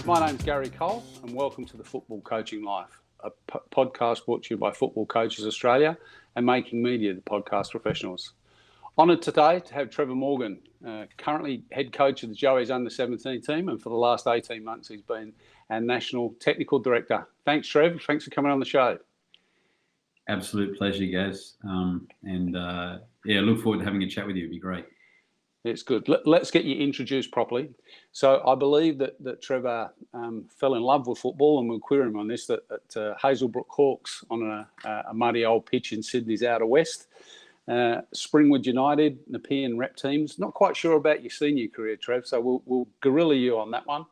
my name's Gary Cole and welcome to the Football Coaching Life, a podcast brought to you by Football Coaches Australia and Making Media, the podcast professionals. Honoured today to have Trevor Morgan, currently head coach of the Joey's under-17 team, and for the last 18 months he's been our National Technical Director. Thanks, Trev. Thanks for coming on the show. Absolute pleasure, Gaz. Look forward to having a chat with you. It'd be great. It's good. Let's get you introduced properly. So I believe that Trevor fell in love with football, and we'll query him on this, at Hazelbrook Hawks on a muddy old pitch in Sydney's outer west. Springwood United, Nepean rep teams. Not quite sure about your senior career, Trev, so we'll guerrilla you on that one.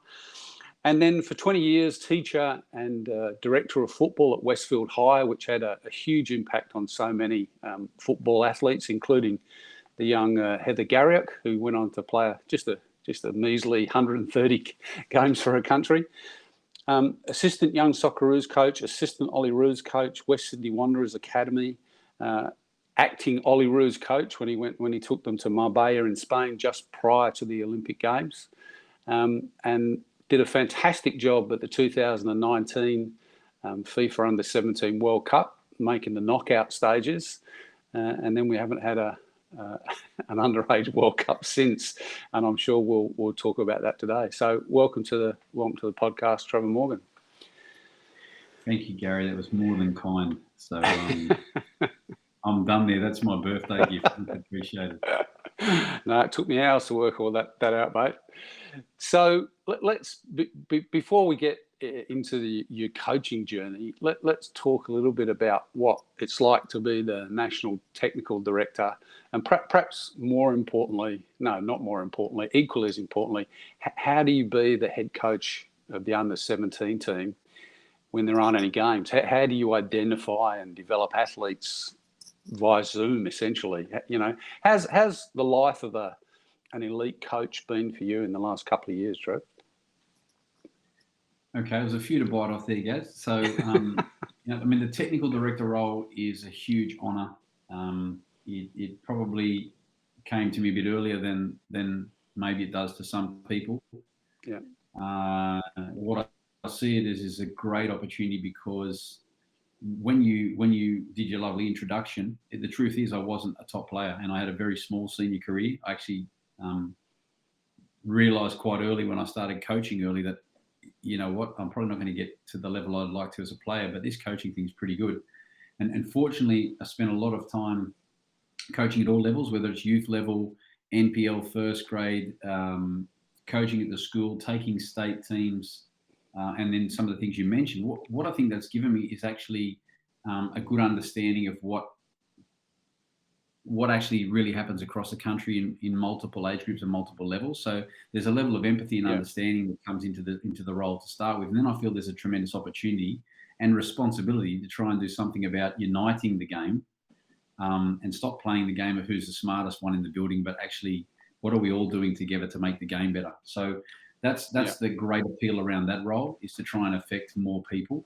And then for 20 years, teacher and director of football at Westfield High, which had a huge impact on so many football athletes, including the young Heather Garriock, who went on to play just a measly 130 games for her country. Assistant young Socceroos coach, assistant Olyroos coach, West Sydney Wanderers Academy, acting Olyroos coach when he took them to Marbella in Spain just prior to the Olympic Games, and did a fantastic job at the 2019 FIFA Under-17 World Cup, making the knockout stages, and then we haven't had an underage World Cup since, and I'm sure we'll talk about that today. So welcome to the podcast, Trevor Morgan. Thank you, Gary. That was more than kind. So I'm done there. That's my birthday gift. I appreciate it. No, it took me hours to work all that out, mate. So let's before we get into your coaching journey, let's talk a little bit about what it's like to be the National Technical Director, and perhaps equally as importantly, how do you be the head coach of the under-17 team when there aren't any games? How do you identify and develop athletes via Zoom, essentially? You know, how's the life of an elite coach been for you in the last couple of years, Trev? Okay, there's a few to bite off there, Gaz. So, the technical director role is a huge honour. It probably came to me a bit earlier than maybe it does to some people. Yeah. What I see it as is a great opportunity, because when you did your lovely introduction, the truth is I wasn't a top player, and I had a very small senior career. I actually realised quite early when I started coaching early that, you know what, I'm probably not going to get to the level I'd like to as a player, but this coaching thing's pretty good. And fortunately, I spent a lot of time coaching at all levels, whether it's youth level, NPL, first grade, coaching at the school, taking state teams, and then some of the things you mentioned. What I think that's given me is actually a good understanding of what actually really happens across the country in multiple age groups and multiple levels. So there's a level of empathy and understanding that comes into the role to start with. And then I feel there's a tremendous opportunity and responsibility to try and do something about uniting the game, and stop playing the game of who's the smartest one in the building, but actually what are we all doing together to make the game better. So that's the great appeal around that role, is to try and affect more people.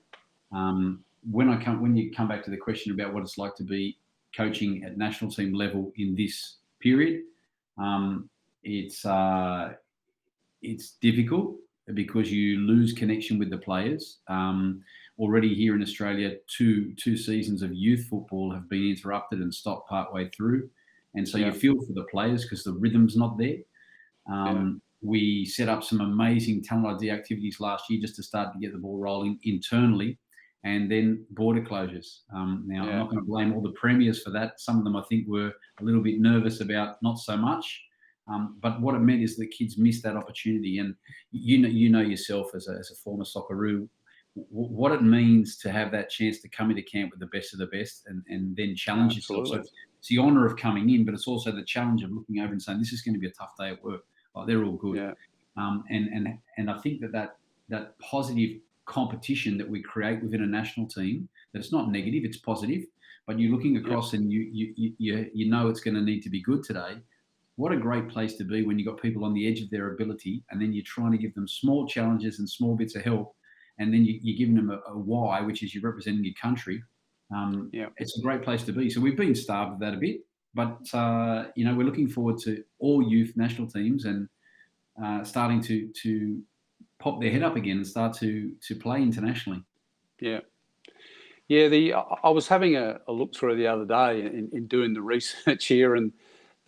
When you come back to the question about what it's like to be coaching at national team level in this period, it's difficult because you lose connection with the players. Already here in Australia, two seasons of youth football have been interrupted and stopped partway through, and so you feel for the players because the rhythm's not there. We set up some amazing talent ID activities last year just to start to get the ball rolling internally, and then border closures. I'm not going to blame all the premiers for that. Some of them I think were a little bit nervous about not so much. But what it meant is the kids missed that opportunity. And you know yourself as a former Socceroo, what it means to have that chance to come into camp with the best of the best and then challenge yourself. So it's the honour of coming in, but it's also the challenge of looking over and saying, this is going to be a tough day at work. Oh, they're all good. Yeah. And I think that positive competition that we create within a national team, that it's not negative, it's positive, but you're looking across and you know it's going to need to be good today. What a great place to be when you've got people on the edge of their ability, and then you're trying to give them small challenges and small bits of help, and then you're giving them a why, which is you're representing your country. It's a great place to be. So we've been starved of that a bit, but we're looking forward to all youth national teams and starting to pop their head up again and start to play internationally. Yeah. Yeah, I was having a look through the other day in doing the research here, and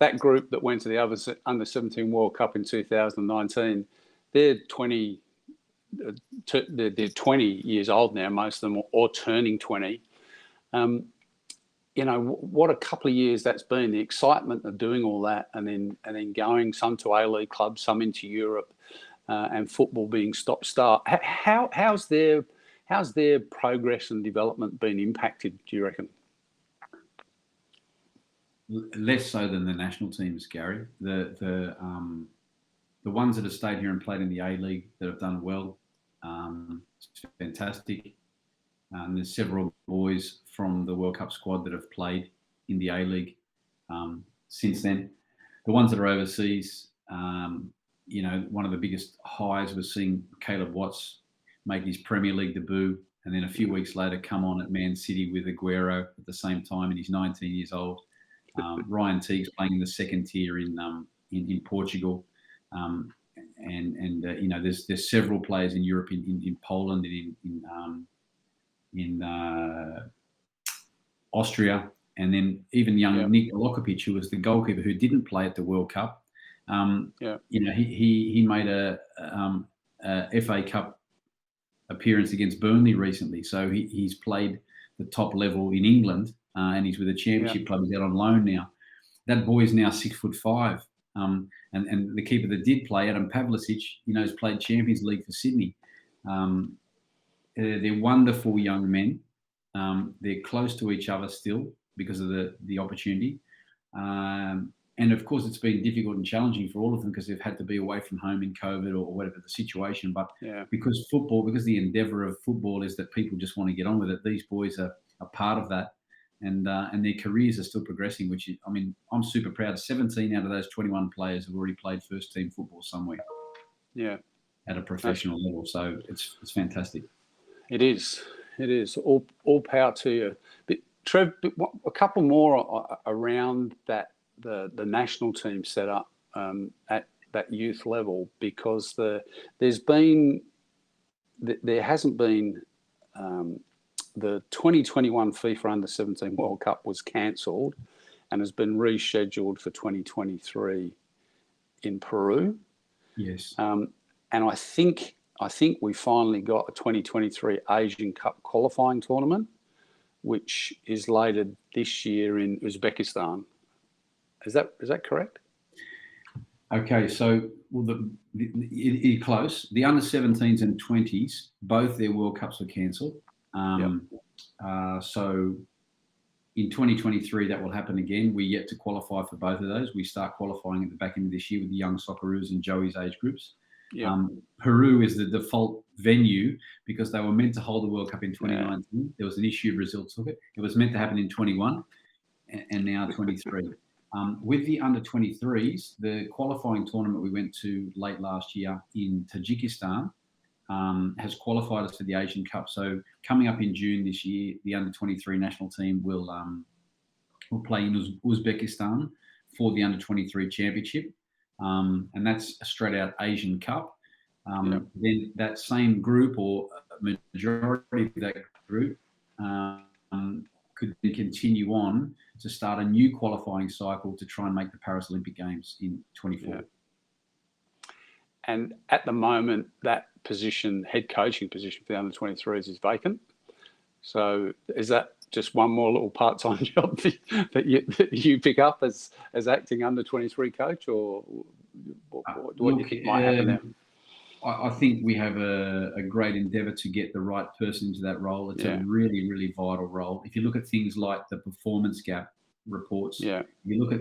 that group that went to the under-17 World Cup in 2019, they're 20 years old now, most of them, or turning 20. What a couple of years that's been, the excitement of doing all that, and then going some to A-League clubs, some into Europe, and football being stop-start. How's their progress and development been impacted, do you reckon? Less so than the national teams, Gary. The ones that have stayed here and played in the A-League that have done well, it's fantastic. There's several boys from the World Cup squad that have played in the A-League since then. The ones that are overseas, one of the biggest highs was seeing Caleb Watts make his Premier League debut, and then a few weeks later come on at Man City with Aguero at the same time, and he's 19 years old. Ryan Teague's playing in the second tier in Portugal, there's several players in Europe, in Poland, and in Austria, and then even young Nick Lokopic, who was the goalkeeper who didn't play at the World Cup. He made a FA Cup appearance against Burnley recently, so he's played the top level in England, and he's with a championship club. He's out on loan now. That boy is now 6'5", and the keeper that did play, Adam Pavlicic, has played Champions League for Sydney. They're wonderful young men. They're close to each other still because of the opportunity. And of course, it's been difficult and challenging for all of them because they've had to be away from home in COVID or whatever the situation. But because the endeavour of football is that people just want to get on with it, these boys are a part of that. And their careers are still progressing, which is, I'm super proud. 17 out of those 21 players have already played first team football somewhere. Yeah. At a professional level. So it's fantastic. It is. All power to you. But Trev, a couple more around that the national team set up at that youth level, because there hasn't been the 2021 FIFA Under-17 World Cup was cancelled and has been rescheduled for 2023 in Peru. Yes. And I think we finally got a 2023 Asian Cup qualifying tournament, which is later this year in Uzbekistan. Is that correct? Okay, so it's close. The under-17s and 20s, both their World Cups were cancelled. So in 2023, that will happen again. We're yet to qualify for both of those. We start qualifying at the back end of this year with the young Socceroos and Joey's age groups. Peru is the default venue because they were meant to hold the World Cup in 2019. There was an issue, Brazil took it. It was meant to happen in 21 and now 23. With the under-23s, the qualifying tournament we went to late last year in Tajikistan has qualified us for the Asian Cup. So coming up in June this year, the under-23 national team will play in Uzbekistan for the under-23 championship. And that's a straight-out Asian Cup. Then that same group, or majority of that group, could continue on to start a new qualifying cycle to try and make the Paris Olympic Games in 24. And at the moment, that position, head coaching position for the under-23s, is vacant. So is that just one more little part-time job that you pick up as acting under-23 coach, or what do you think might happen there? I think we have a great endeavour to get the right person into that role. It's a really, really vital role. If you look at things like the performance gap reports, you look at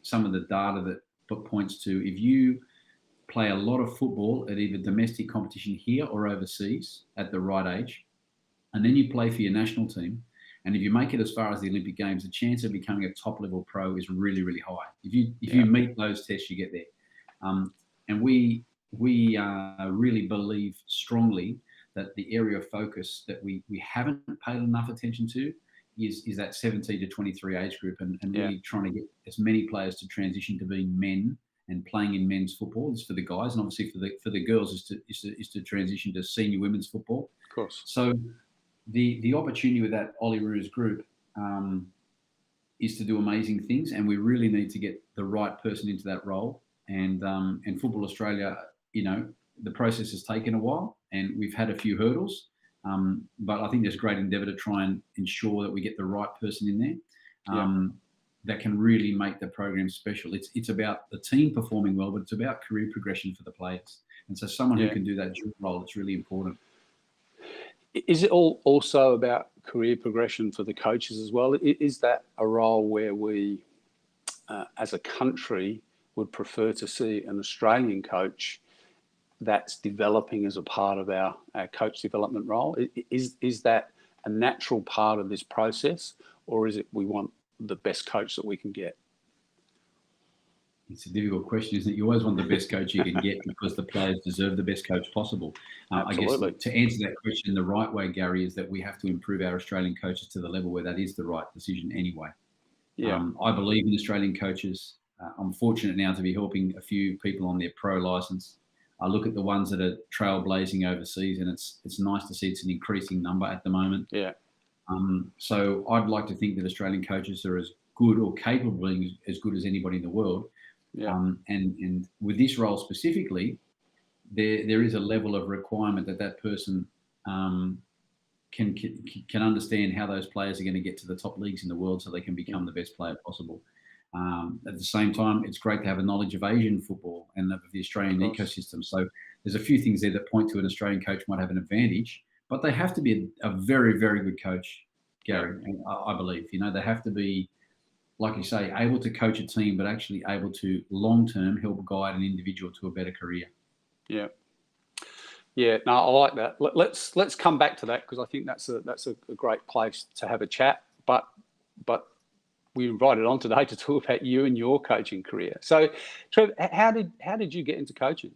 some of the data that points to, if you play a lot of football at either domestic competition here or overseas at the right age, and then you play for your national team, and if you make it as far as the Olympic Games, the chance of becoming a top-level pro is really, really high. If you meet those tests, you get there. And we really believe strongly that the area of focus that we haven't paid enough attention to is that 17 to 23 age group, and really trying to get as many players to transition to being men and playing in men's football. It's for the guys, and obviously for the girls is to transition to senior women's football. Of course. So the opportunity with that Ollie Rue's group is to do amazing things, and we really need to get the right person into that role. And Football Australia, the process has taken a while, and we've had a few hurdles. But I think there's great endeavour to try and ensure that we get the right person in there that can really make the program special. It's about the team performing well, but it's about career progression for the players. And so someone who can do that dual role, it's really important. Is it also about career progression for the coaches as well? Is that a role where we, as a country, would prefer to see an Australian coach that's developing as a part of our coach development role? Is that a natural part of this process, or is it we want the best coach that we can get? It's a difficult question, isn't it? You always want the best coach you can get because the players deserve the best coach possible. I guess to answer that question the right way, Gary, is that we have to improve our Australian coaches to the level where that is the right decision anyway. I believe in Australian coaches. I'm fortunate now to be helping a few people on their pro licence. I look at the ones that are trailblazing overseas, and it's nice to see it's an increasing number at the moment. So I'd like to think that Australian coaches are as good or capable of being as good as anybody in the world. And with this role specifically, there is a level of requirement that person can understand how those players are going to get to the top leagues in the world so they can become the best player possible. At the same time, it's great to have a knowledge of Asian football and of the Australian ecosystem. So there's a few things there that point to an Australian coach might have an advantage, but they have to be a very, very good coach, Gary, and I believe. They have to be, like you say, able to coach a team, but actually able to long-term help guide an individual to a better career. No, I like that. Let's come back to that, because I think that's a great place to have a chat. But we invited on today to talk about you and your coaching career. So, Trevor, how did you get into coaching?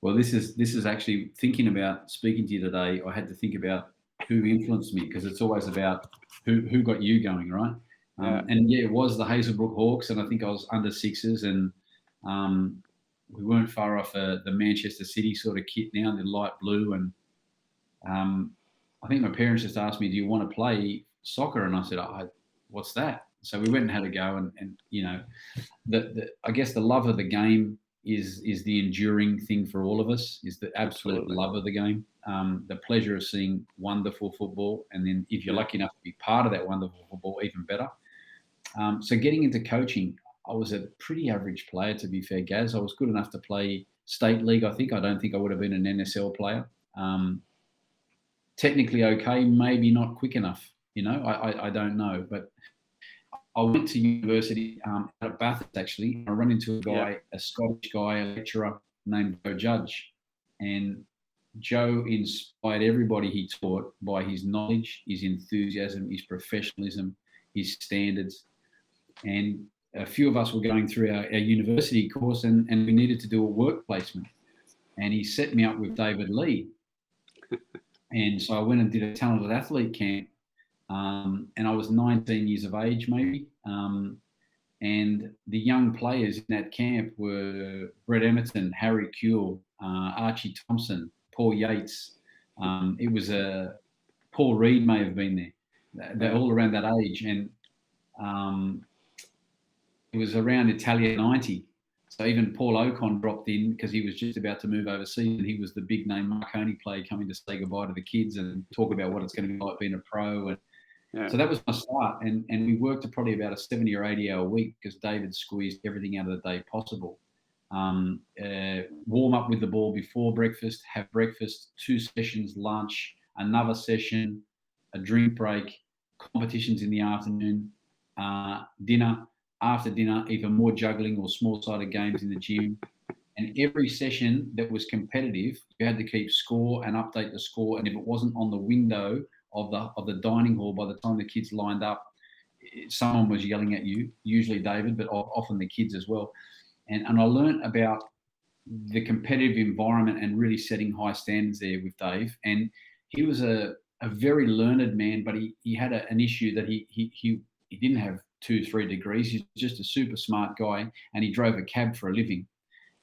Well, this is actually thinking about speaking to you today. I had to think about who influenced me, because it's always about who got you going, right? And it was the Hazelbrook Hawks, and I think I was under sixes, and we weren't far off the Manchester City sort of kit now, the light blue. And I think my parents just asked me, "Do you want to play soccer?" And I said, "What's that?" So we went and had a go, and I guess the love of the game is the enduring thing for all of us, is the absolute love of the game, the pleasure of seeing wonderful football, and then if you're lucky enough to be part of that wonderful football, even better. So getting into coaching, I was a pretty average player, to be fair, Gaz. I was good enough to play state league, I think. I don't think I would have been an NSL player. Technically okay, maybe not quick enough. I don't know. But I went to university out of Bathurst, actually. I ran into a guy, a Scottish guy, a lecturer named Joe Judge. And Joe inspired everybody he taught by his knowledge, his enthusiasm, his professionalism, his standards. And a few of us were going through our university course, and we needed to do a work placement. And he set me up with David Lee. And so I went and did a talented athlete camp. And I was 19 years of age, maybe. And the young players in that camp were Brett Emerton, Harry Kuehl, Archie Thompson, Paul Yates. It was Paul Reed may have been there. They're all around that age. And it was around Italia 90. So even Paul Ocon dropped in because he was just about to move overseas, and he was the big name Marconi player coming to say goodbye to the kids and talk about what it's going to be like being a pro. And so that was my start. And we worked at probably about a 70 or 80 hour week, because David squeezed everything out of the day possible. Warm up with the ball before breakfast, have breakfast, 2 sessions, lunch, another session, a drink break, competitions in the afternoon, dinner. After dinner, even more juggling or small-sided games in the gym. And every session that was competitive, you had to keep score and update the score. And if it wasn't on the window of the dining hall by the time the kids lined up, someone was yelling at you, usually David, but often the kids as well. And I learned about the competitive environment and really setting high standards there with Dave. And he was a very learned man, but he had an issue that he didn't have 2-3 degrees. He's just a super smart guy, and he drove a cab for a living.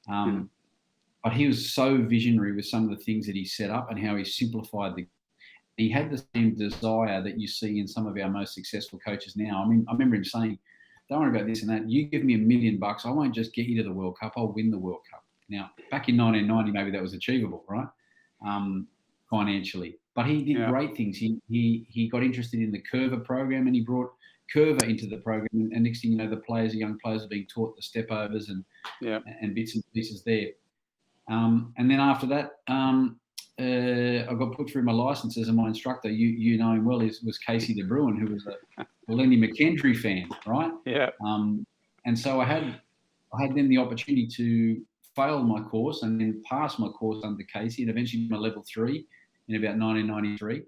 But he was so visionary with some of the things that he set up and how he simplified he had the same desire that you see in some of our most successful coaches now. I mean, I remember him saying, don't worry about this and that. You give me $1 million, I won't just get you to the World Cup. I'll win the World Cup. Now, back in 1990, maybe that was achievable, right? Financially. But he did great things. He got interested in the Curver program, and he brought Curver into the program. And next thing you know, the young players are being taught the step overs and bits and pieces there. And then after that, I got put through my licenses, and my instructor, you know him well, was Casey De Bruin, who was a Lenny McKendry fan, right? Yeah. And so I had then the opportunity to fail my course and then pass my course under Casey, and eventually my level 3 in about 1993.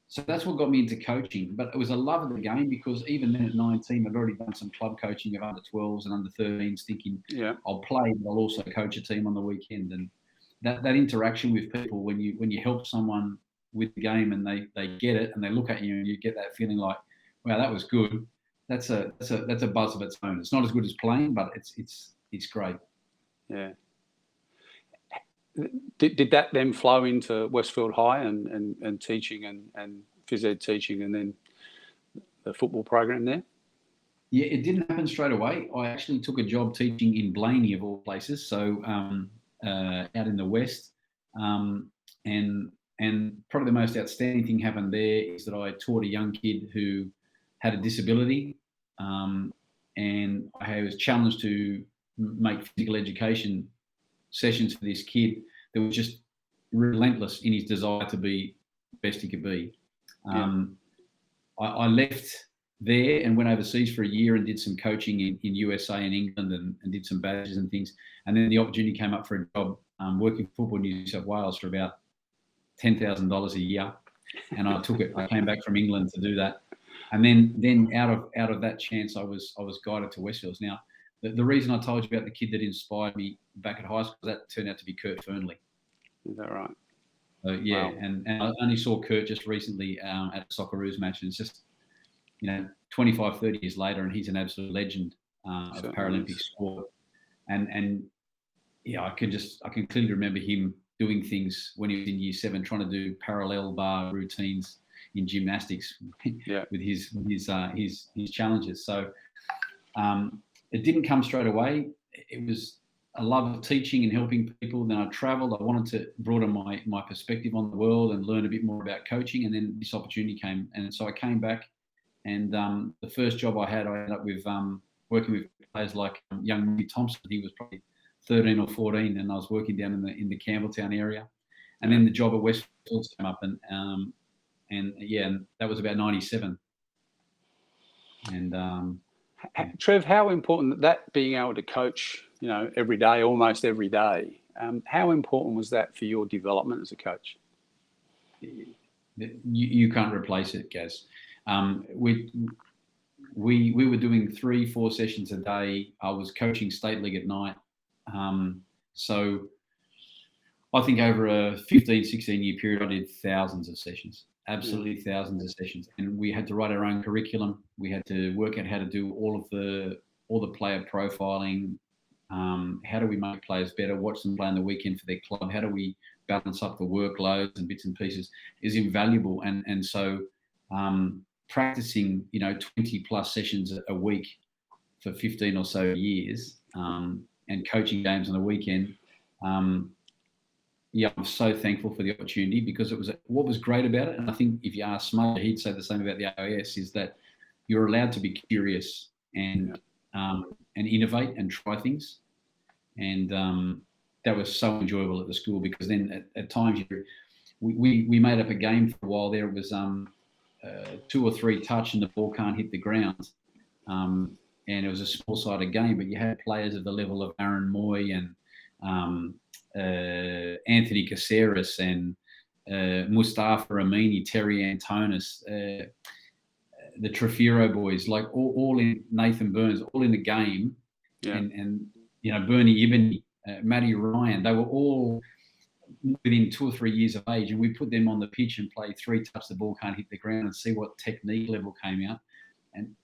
So that's what got me into coaching. But it was a love of the game, because even then at 19, I'd already done some club coaching of under 12s and under 13s, thinking I'll play, but I'll also coach a team on the weekend. And that interaction with people, when you help someone with the game and they get it and they look at you and you get that feeling like, wow, that was good. That's a buzz of its own. It's not as good as playing, but it's great. Yeah. Did that then flow into Westfield High and teaching and phys ed teaching, and then the football program there? Yeah, it didn't happen straight away. I actually took a job teaching in Blaney, of all places, so out in the west. And probably the most outstanding thing happened there is that I taught a young kid who had a disability, and I was challenged to make physical education sessions for this kid that was just relentless in his desire to be the best he could be. I left there and went overseas for a year and did some coaching in USA and England and did some badges and things. And then the opportunity came up for a job working for Football New South Wales for about $10,000 a year. And I took it. I came back from England to do that. And then out of that chance, I was guided to Westfields. Now, the reason I told you about the kid that inspired me back at high school, that turned out to be Kurt Fernley. Is that right? So, yeah, wow. And I only saw Kurt just recently at a Socceroos match, and it's just, 25, 30 years later, and he's an absolute legend of Paralympic sport. And yeah, I can clearly remember him doing things when he was in year 7, trying to do parallel bar routines in gymnastics with his challenges. So it didn't come straight away. It was a love of teaching and helping people. Then I traveled. I wanted to broaden my perspective on the world and learn a bit more about coaching. And then this opportunity came. And so I came back, and the first job I ended up with working with players like young Mickey Thompson. He was probably 13 or 14, and I was working down in the Campbelltown area. And then the job at Westfield came up, and that was about 97. And Trev, how important that being able to coach, every day, almost every day, how important was that for your development as a coach? You can't replace it, Gaz. We were doing 3-4 sessions a day. I was coaching state league at night. So I think over a 15, 16-year period, I did thousands of sessions, absolutely thousands of sessions. And we had to write our own curriculum. We had to work out how to do all the player profiling. How do we make players better? Watch them play on the weekend for their club. How do we balance up the workloads and bits and pieces is invaluable. And so practicing, 20 plus sessions a week for 15 or so years, and coaching games on the weekend. I'm so thankful for the opportunity, because what was great about it, and I think if you ask Smudge, he'd say the same about the AIS, is that you're allowed to be curious and innovate and try things. And that was so enjoyable at the school, because then at times we made up a game for a while there. It was 2 or 3 touch and the ball can't hit the ground. And it was a small-sided game, but you had players of the level of Aaron Moy and Anthony Caceres and Mustafa Amini, Terry Antonis, the Trefiro boys, like all in Nathan Burns, all in the game. And Bernie Ibany, Matty Ryan, they were all within 2 or 3 years of age, and we put them on the pitch and play 3 touch, the ball can't hit the ground, and see what technique level came out. And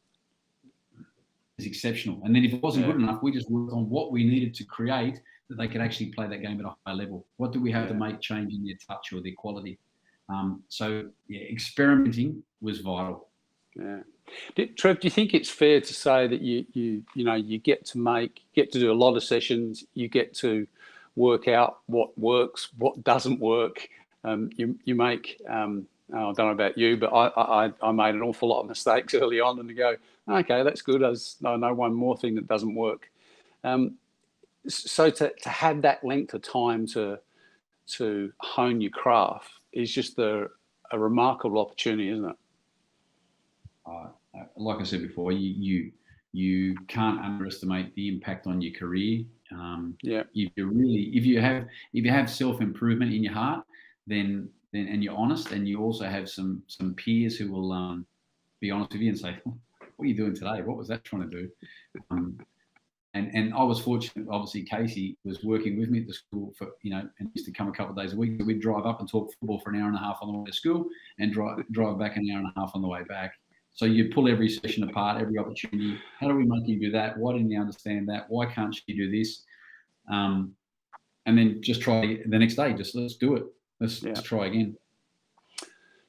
exceptional. And then if it wasn't good enough, we just worked on what we needed to create that they could actually play that game at a high level. What do we have to make change in their touch or their quality? Experimenting was vital. Yeah. Trev, do you think it's fair to say that you get to do a lot of sessions, you get to work out what works, what doesn't work? You make I don't know about you, but I made an awful lot of mistakes early on, and to go, okay, that's good. I know one more thing that doesn't work. So to have that length of time to hone your craft is just a remarkable opportunity, isn't it? Like I said before, you can't underestimate the impact on your career. If you have self-improvement in your heart, then and you're honest, and you also have some peers who will be honest with you and say, what are you doing today? What was that trying to do? And I was fortunate. Obviously, Casey was working with me at the school and used to come a couple of days a week. We'd drive up and talk football for an hour and a half on the way to school, and drive back an hour and a half on the way back. So you pull every session apart, every opportunity. How do we make you do that? Why didn't you understand that? Why can't you do this? And then just try the next day. Just let's do it. Let's try again.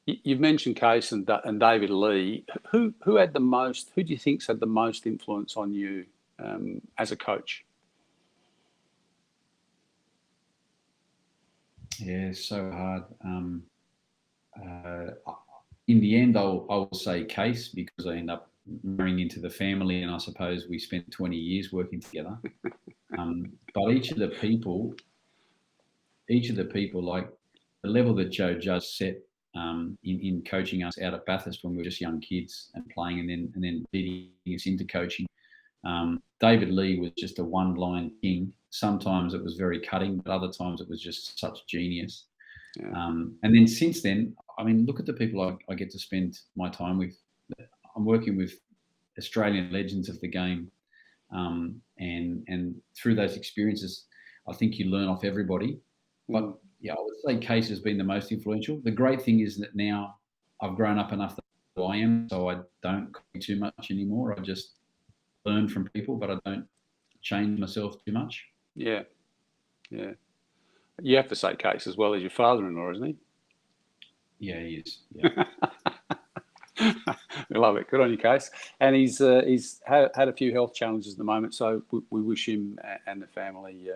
You've mentioned Case and David Lee. Who had the most? Who do you think's had the most influence on you as a coach? Yeah, so hard. In the end, I will say Case, because I end up marrying into the family, and I suppose we spent 20 years working together. But each of the people, like the level that Joe just set in coaching us out at Bathurst when we were just young kids and playing, and then leading us into coaching. David Lee was just a one-line king. Sometimes it was very cutting, but other times it was just such genius. Yeah. And then since then, I mean, look at the people I get to spend my time with. I'm working with Australian legends of the game, and through those experiences, I think you learn off everybody. But yeah, I would say Case has been the most influential. The great thing is that now I've grown up enough that I am, so I don't copy too much anymore. I just learn from people, but I don't change myself too much. Yeah, yeah. You have to say Case as well as your father-in-law, isn't he? Yeah, he is. Yeah. We love it. Good on you, Case. And he's had a few health challenges at the moment, so we wish him and the family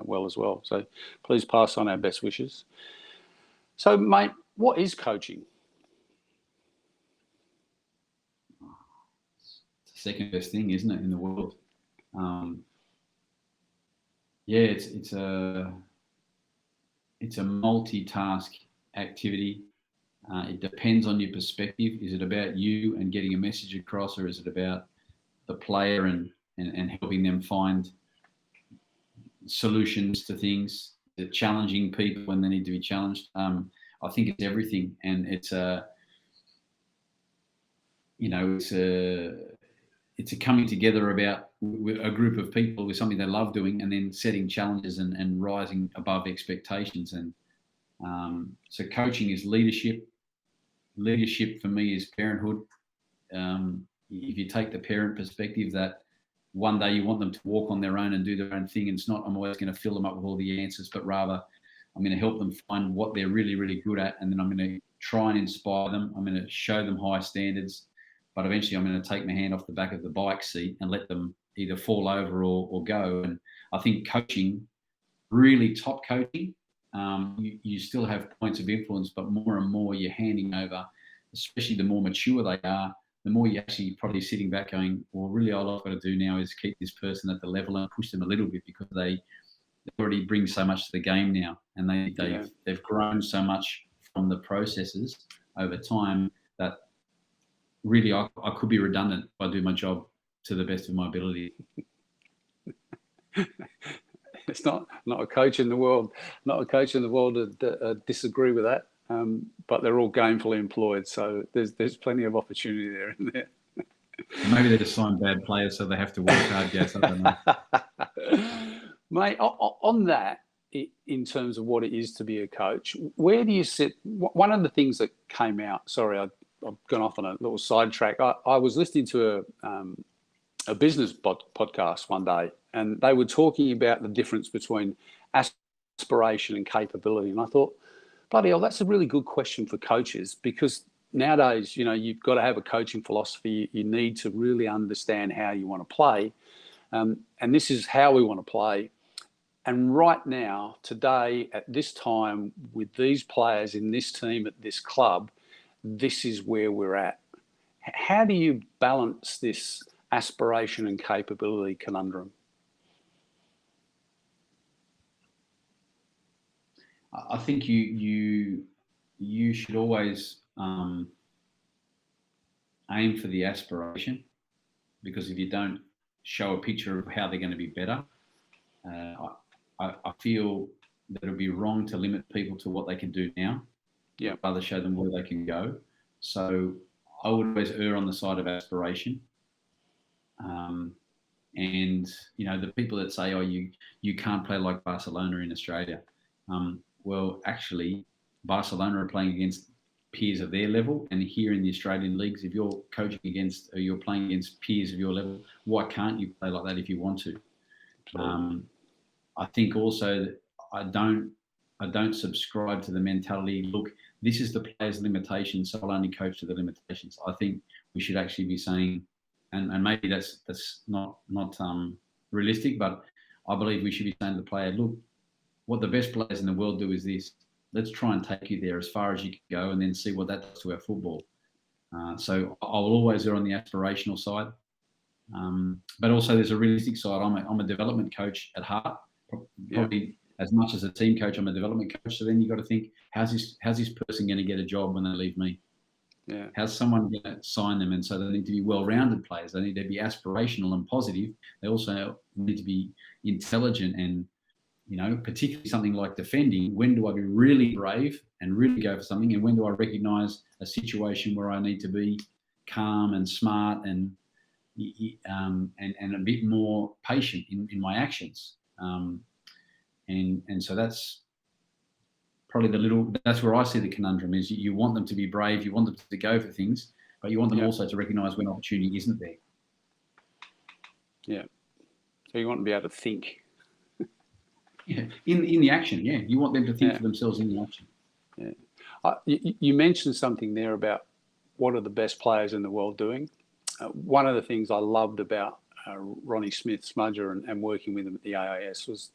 well as well. So please pass on our best wishes. So, mate, what is coaching? It's the second best thing, isn't it, in the world? It's a multitask activity. It depends on your perspective. Is it about you and getting a message across, or is it about the player and helping them find solutions to things? Is it challenging people when they need to be challenged? I think it's everything, and it's a coming together about a group of people with something they love doing, and then setting challenges and rising above expectations. And so coaching is leadership. Leadership for me is parenthood. If you take the parent perspective, that one day you want them to walk on their own and do their own thing, and it's not, I'm always going to fill them up with all the answers, but rather I'm going to help them find what they're really, really good at, and then I'm going to try and inspire them. I'm going to show them high standards, but eventually I'm going to take my hand off the back of the bike seat and let them either fall over or go. And I think coaching, really top coaching, you still have points of influence, but more and more you're handing over, especially the more mature they are, the more you're actually probably sitting back going, well, really all I've got to do now is keep this person at the level and push them a little bit, because they already bring so much to the game now, and they've grown so much from the processes over time that really I could be redundant if I do my job to the best of my ability. It's not a coach in the world that disagree with that, but they're all gainfully employed, so there's plenty of opportunity there, isn't there? Maybe they just sign bad players, so they have to work hard. Yes, I don't know. Mate, on that, in terms of what it is to be a coach, where do you sit? One of the things that came out, sorry, I've gone off on a little sidetrack. I was listening to a business podcast one day, and they were talking about the difference between aspiration and capability. And I thought, bloody hell, that's a really good question for coaches, because nowadays, you've got to have a coaching philosophy. You need to really understand how you want to play. And this is how we want to play. And right now, today, at this time, with these players in this team at this club, this is where we're at. How do you balance this aspiration and capability conundrum? I think you should always aim for the aspiration, because if you don't show a picture of how they're going to be better, I feel that it would be wrong to limit people to what they can do now. Yeah. I'd rather show them where they can go. So I would always err on the side of aspiration. And the people that say, "Oh, you can't play like Barcelona in Australia," well, actually, Barcelona are playing against peers of their level, and here in the Australian leagues, if you're coaching against or you're playing against peers of your level, why can't you play like that if you want to? I think also that I don't subscribe to the mentality, look, this is the player's limitations, so I'll only coach to the limitations. I think we should actually be saying, and maybe that's not realistic, but I believe we should be saying to the player, look, what the best players in the world do is this. Let's try and take you there as far as you can go, and then see what that does to our football. So I will always err on the aspirational side, but also there's a realistic side. I'm a development coach at heart. Probably as much as a team coach, I'm a development coach. So then you've got to think, how's this person going to get a job when they leave me? Yeah. How's someone going to sign them? And so they need to be well-rounded players. They need to be aspirational and positive. They also need to be intelligent and, particularly something like defending. When do I be really brave and really go for something? And when do I recognise a situation where I need to be calm and smart and a bit more patient in my actions? And so that's probably that's where I see the conundrum is. You want them to be brave, you want them to go for things, but you want them also to recognise when opportunity isn't there. Yeah. So you want them to be able to think. Yeah, in the action, yeah. You want them to think for themselves in the action. Yeah. You mentioned something there about what are the best players in the world doing. One of the things I loved about Ronnie Smith, Smudger, and working with him at the AIS was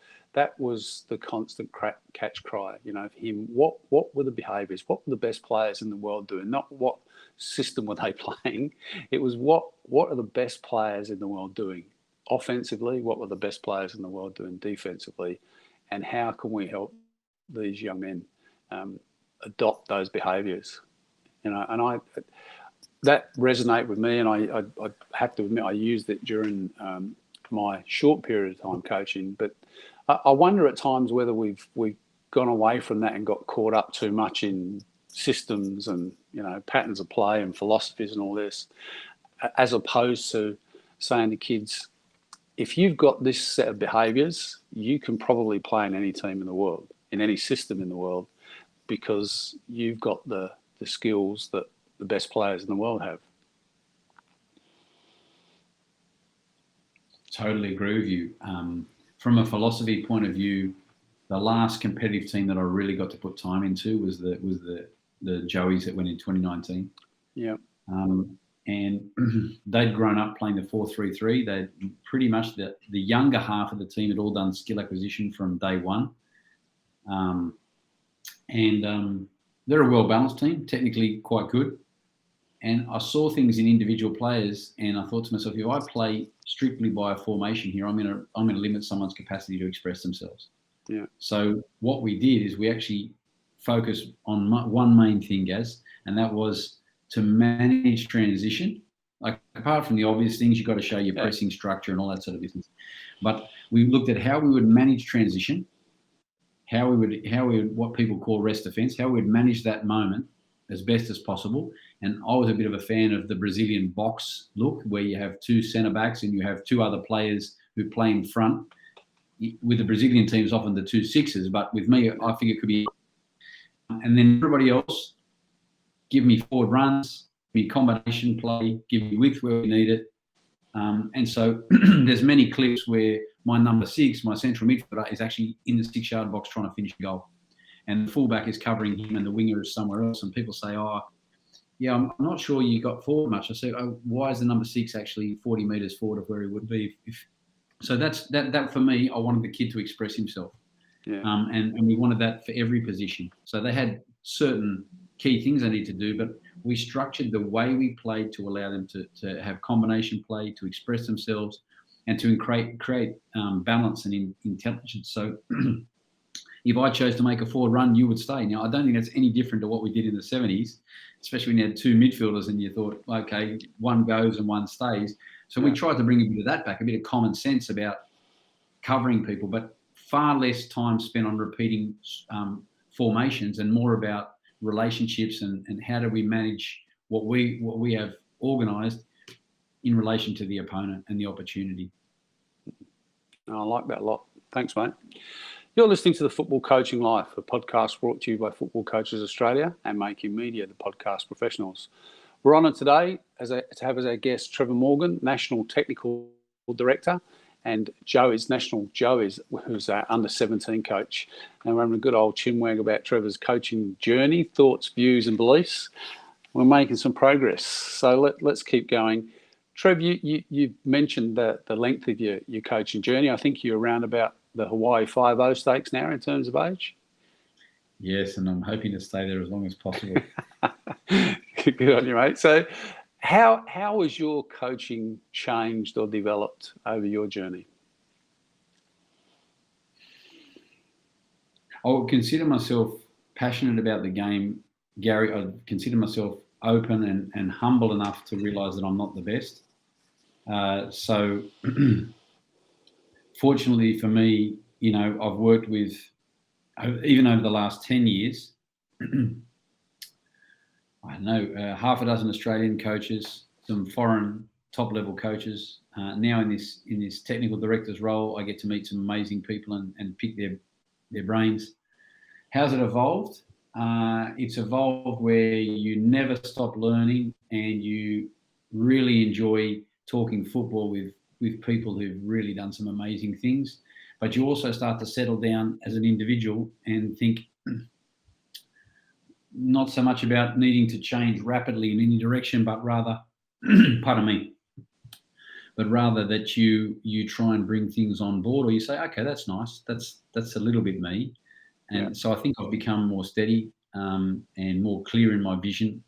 the constant catch cry. For him, what were the behaviours? What were the best players in the world doing? Not what system were they playing. It was what are the best players in the world doing offensively? What were the best players in the world doing defensively? And how can we help these young men adopt those behaviours? And that resonated with me, and I have to admit I used it during my short period of time coaching. But I wonder at times whether we've gone away from that and got caught up too much in systems and patterns of play and philosophies and all this, as opposed to saying to kids, if you've got this set of behaviours, you can probably play in any team in the world, in any system in the world, because you've got the skills that the best players in the world have. Totally agree with you. From a philosophy point of view, the last competitive team that I really got to put time into was the Joeys that went in 2019. Yeah. And they'd grown up playing the 4-3-3. They pretty much the younger half of the team had all done skill acquisition from day one. And they're a well-balanced team, technically quite good. And I saw things in individual players, and I thought to myself, if I play strictly by a formation here, I'm going to limit someone's capacity to express themselves. Yeah. So what we did is we actually focused on one main thing, Gaz, and that was to manage transition. Like, apart from the obvious things, you've got to show your pressing structure and all that sort of business. But we looked at how we would manage transition, how we would what people call rest defense, how we would manage that moment as best as possible. And I was a bit of a fan of the Brazilian box look, where you have two centre backs and you have two other players who play in front. With the Brazilian teams, often the 2 6s, but with me, I think it could be. And then everybody else, give me forward runs, give me combination play, give me width where we need it, And so there's many clips where my number 6, my central midfielder, is actually in the 6-yard box trying to finish a goal. And the fullback is covering him and the winger is somewhere else. And people say, oh, yeah, I'm not sure you got forward much. I said, oh, why is the number 6 actually 40 metres forward of where he would be? So that for me, I wanted the kid to express himself. Yeah. And we wanted that for every position. So they had certain key things they need to do, but we structured the way we played to allow them to have combination play, to express themselves, and to create balance and intelligence. So if I chose to make a forward run, you would stay. Now, I don't think that's any different to what we did in the 70s, especially when you had 2 midfielders and you thought, okay, one goes and one stays. So we tried to bring a bit of that back, a bit of common sense about covering people, but far less time spent on repeating formations and more about relationships and how do we manage what we have organised in relation to the opponent and the opportunity. I like that a lot. Thanks, mate. You're listening to The Football Coaching Life, a podcast brought to you by Football Coaches Australia and Making Media, the podcast professionals. We're honoured today to have as our guest Trevor Morgan, National Technical Director, and who's our under-17 coach. And we're having a good old chinwag about Trevor's coaching journey, thoughts, views and beliefs. We're making some progress. So let's keep going. Trev, you mentioned the length of your coaching journey. I think you're around about the Hawaii 5-0 stakes now in terms of age. Yes, and I'm hoping to stay there as long as possible. Good on you, mate. So how has your coaching changed or developed over your journey? I would consider myself passionate about the game, Gary. I consider myself open and humble enough to realise that I'm not the best. So fortunately for me, I've worked with, even over the last 10 years, I don't know, half a dozen Australian coaches, some foreign top-level coaches. Now in this technical director's role, I get to meet some amazing people and pick their brains. How's it evolved? It's evolved where you never stop learning and you really enjoy talking football with people who've really done some amazing things. But you also start to settle down as an individual and think not so much about needing to change rapidly in any direction, but rather, pardon me, but rather that you try and bring things on board, or you say, okay, that's nice. That's a little bit me. And so I think I've become more steady and more clear in my vision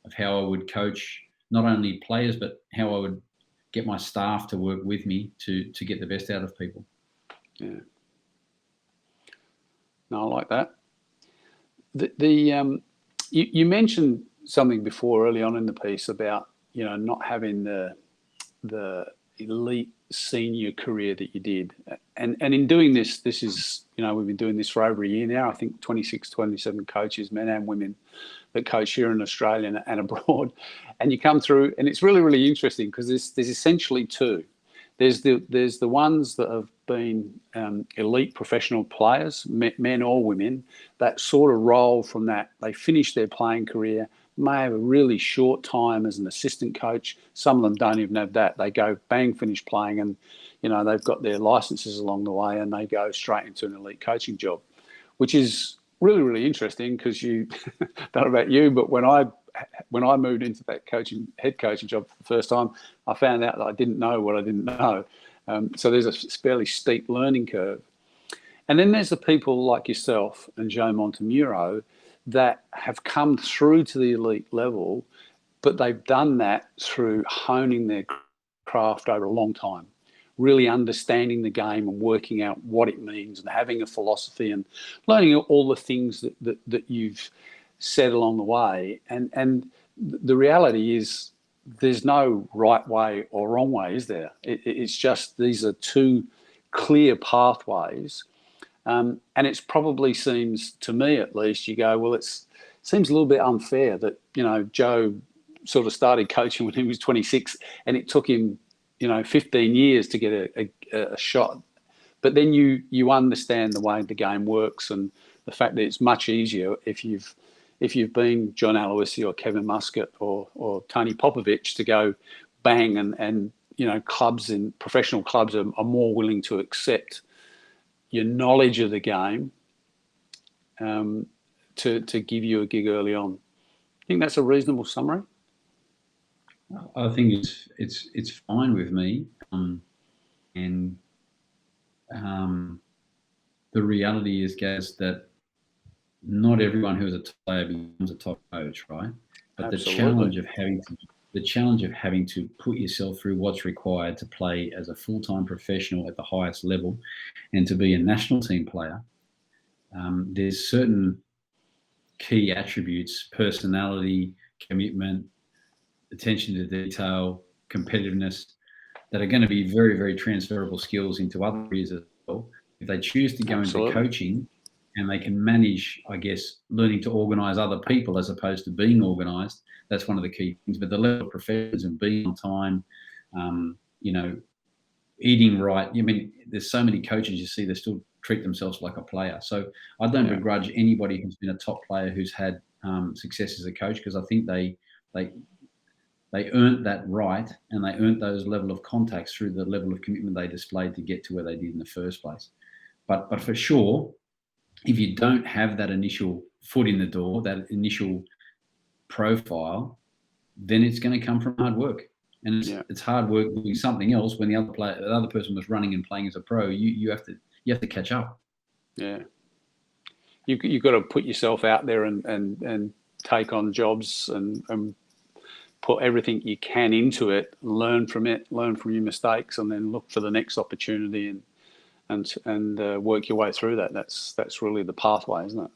of how I would coach not only players, but how I would get my staff to work with me to get the best out of people. Yeah. No, I like that. You mentioned something before early on in the piece about not having the elite senior career that you did, and in doing this is we've been doing this for over a year now. I think 26, 27 coaches, men and women, that coach here in Australia and abroad, and you come through, and it's really, really interesting because there's essentially two. There's the ones that have been elite professional players, men or women, that sort of roll from that. They finish their playing career, may have a really short time as an assistant coach. Some of them don't even have that. They go bang, finish playing, and they've got their licenses along the way, and they go straight into an elite coaching job, which is really, really interesting because you don't know about you, but when I moved into that head coaching job for the first time, I found out that I didn't know what I didn't know. So there's a fairly steep learning curve. And then there's the people like yourself and Joe Montemuro that have come through to the elite level, but they've done that through honing their craft over a long time, really understanding the game and working out what it means and having a philosophy and learning all the things that you've said along the way. And the reality is there's no right way or wrong way, is there? It's just these are two clear pathways. And it probably seems, to me at least, you go, well, it seems a little bit unfair that, Joe sort of started coaching when he was 26 and it took him, 15 years to get a shot. But then you understand the way the game works and the fact that it's much easier if you've been John Aloisi or Kevin Muscat or Tony Popovich to go bang and clubs in professional clubs are more willing to accept your knowledge of the game to give you a gig early on. I think that's a reasonable summary. I think it's fine with me, and the reality is, Gaz, that not everyone who is a top player becomes a top coach, right? But Absolutely. the challenge of having to put yourself through what's required to play as a full-time professional at the highest level, and to be a national team player, there's certain key attributes: personality, commitment, attention to detail, competitiveness, that are going to be very, very transferable skills into other areas as well. If they choose to go into coaching, and they can manage, I guess, learning to organise other people as opposed to being organised, that's one of the key things. But the level of professionalism, being on time, eating right. I mean, there's so many coaches you see, they still treat themselves like a player. So I don't begrudge anybody who's been a top player who's had success as a coach, because I think they earned that right, and they earned those level of contacts through the level of commitment they displayed to get to where they did in the first place. But for sure, if you don't have that initial foot in the door, that initial profile, then it's going to come from hard work. And it's hard work doing something else when the other person was running and playing as a pro. You have to catch up. Yeah, you've got to put yourself out there and take on jobs and put everything you can into it, learn from your mistakes, and then look for the next opportunity and work your way through that. That's really the pathway, isn't it?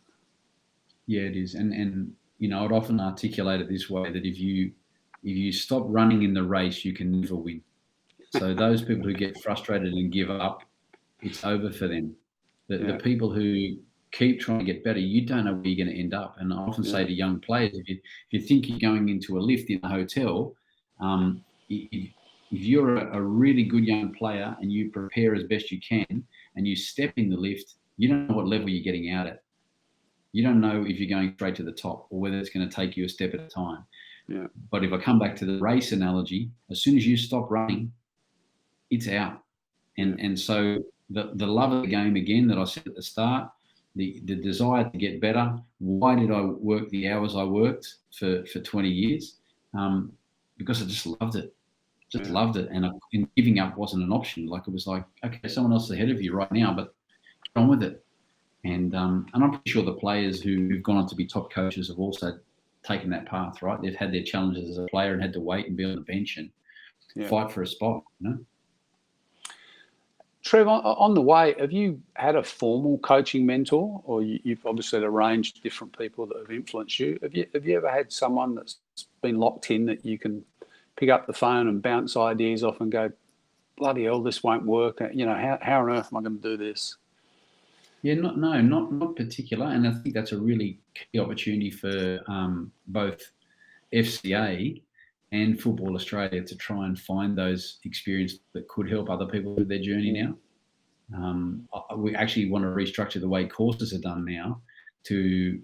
Yeah, it is. And I'd often articulate it this way, that if you stop running in the race, you can never win. So those people who get frustrated and give up, it's over for them. The people who keep trying to get better, you don't know where you're going to end up. And I often say to young players, if you think you're going into a lift in a hotel, if you're a really good young player and you prepare as best you can and you step in the lift, you don't know what level you're getting out at. You don't know if you're going straight to the top or whether it's going to take you a step at a time. Yeah. But if I come back to the race analogy, as soon as you stop running, it's out. And so the love of the game, again, that I said at the start, the desire to get better. Why did I work the hours I worked for 20 years? Because I just loved it. Loved it. And giving up wasn't an option. Like, it was like, okay, someone else is ahead of you right now, but get on with it. And I'm pretty sure the players who've gone on to be top coaches have also taken that path, right? They've had their challenges as a player and had to wait and be on the bench and fight for a spot, Trevor, on the way, have you had a formal coaching mentor, or you've obviously arranged different people that have influenced you? Have you ever had someone that's been locked in that you can pick up the phone and bounce ideas off and go, bloody hell, this won't work? How on earth am I going to do this? Yeah, not particular. And I think that's a really key opportunity for both FCA and Football Australia to try and find those experiences that could help other people with their journey now. We actually want to restructure the way courses are done now to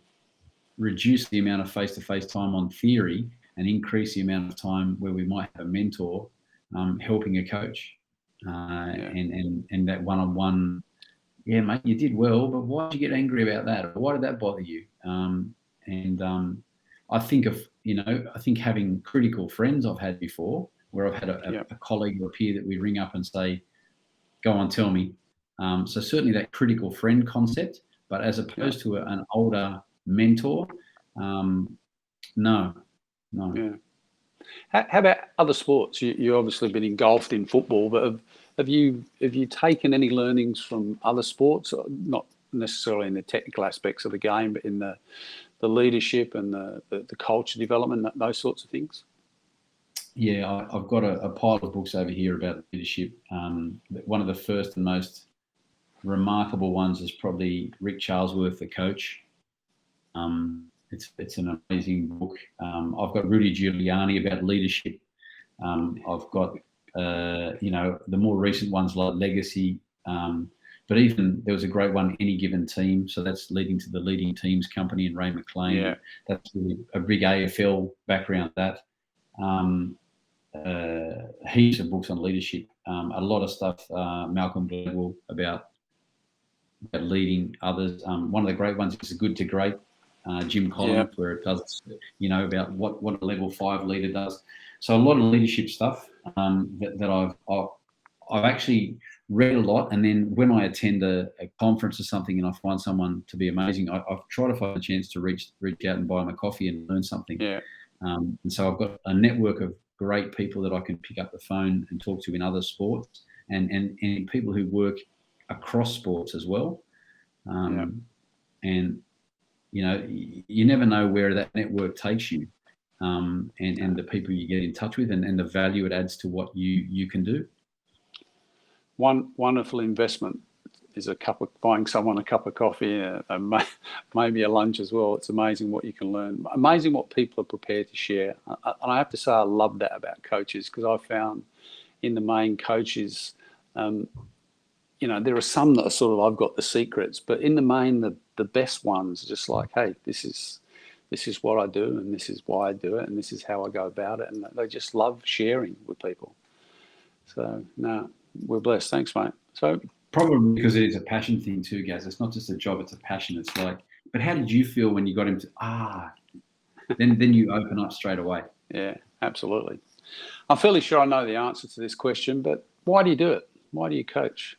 reduce the amount of face-to-face time on theory and increase the amount of time where we might have a mentor helping a coach and that one-on-one. Yeah, mate, you did well, but why did you get angry about that? Or why did that bother you? I think having critical friends I've had before, where I've had a colleague or a peer that we ring up and say, go on, tell me. So certainly that critical friend concept, but as opposed to an older mentor, no. Yeah. How about other sports? You've obviously been engulfed in football, but have you taken any learnings from other sports, not necessarily in the technical aspects of the game, but in the leadership and the culture development, those sorts of things? Yeah, I've got a pile of books over here about leadership. One of the first and most remarkable ones is probably Rick Charlesworth, The Coach. It's an amazing book. I've got Rudy Giuliani about leadership. I've got the more recent ones like Legacy. But even there was a great one, Any Given Team. So that's leading to the Leading Teams Company and Ray McLean. Yeah. That's really a big AFL background. heaps of books on leadership, a lot of stuff, Malcolm Gladwell about leading others. One of the great ones is Good to Great, Jim Collins, where it does, about what a level 5 leader does. So a lot of leadership stuff that I've actually read a lot, and then when I attend a conference or something and I find someone to be amazing, I've tried to find a chance to reach out and buy them a coffee and learn something. Yeah. And so I've got a network of great people that I can pick up the phone and talk to in other sports, and people who work across sports as well. And you never know where that network takes you, and the people you get in touch with, and the value it adds to what you can do. One wonderful investment is buying someone a cup of coffee, and maybe a lunch as well. It's amazing what you can learn. Amazing what people are prepared to share. And I have to say I love that about coaches, because I found in the main coaches, there are some that are sort of, I've got the secrets, but in the main, the best ones are just like, hey, this is what I do, and this is why I do it, and this is how I go about it. And they just love sharing with people. So, no, we're blessed. Thanks, mate. So probably because it is a passion thing too, Gaz. It's not just a job, it's a passion. It's like, but how did you feel when you got him to, then you open up straight away? Yeah, absolutely. I'm fairly sure I know the answer to this question, but why do you do it? Why do you coach?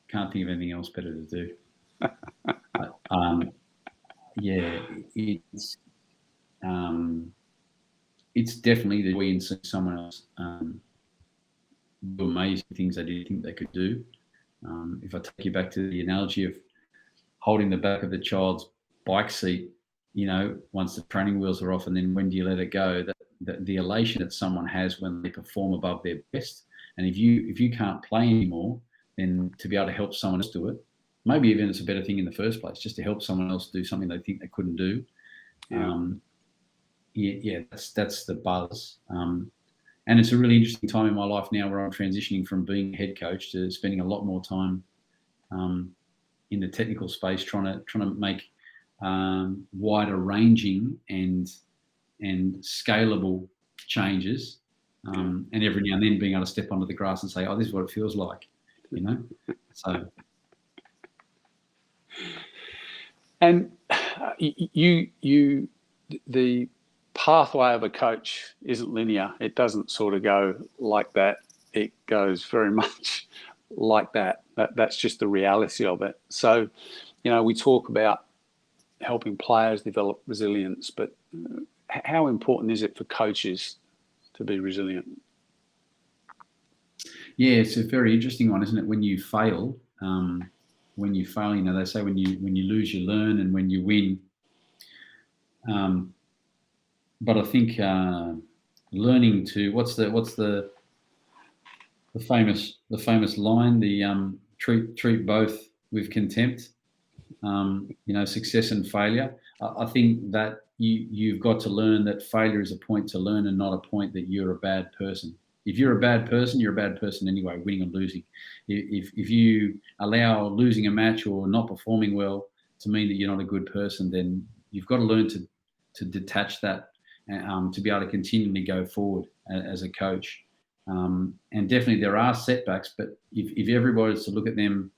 Can't think of anything else better to do. It's definitely the way in seeing someone else do amazing things they didn't think they could do. If I take you back to the analogy of holding the back of the child's bike seat, once the training wheels are off, and then when do you let it go? The elation that someone has when they perform above their best. And if you can't play anymore, then to be able to help someone else do it, maybe even it's a better thing in the first place, just to help someone else do something they think they couldn't do. That's the buzz. And it's a really interesting time in my life now where I'm transitioning from being a head coach to spending a lot more time in the technical space, trying to make wider ranging and scalable changes. And every now and then being able to step onto the grass and say, oh, this is what it feels like, So. And the pathway of a coach isn't linear. It doesn't sort of go like that. It goes very much like that. That's just the reality of it. So, we talk about helping players develop resilience, but how important is it for coaches to be resilient? Yeah, it's a very interesting one, isn't it? When you fail, they say when you lose, you learn, and when you win. But I think learning to what's the famous line, treat both with contempt. Success and failure. I think that you've got to learn that failure is a point to learn and not a point that you're a bad person. If you're a bad person, you're a bad person anyway, winning or losing. If you allow losing a match or not performing well to mean that you're not a good person, then you've got to learn to detach that, to be able to continually go forward as a coach. And definitely there are setbacks, but if everybody's to look at them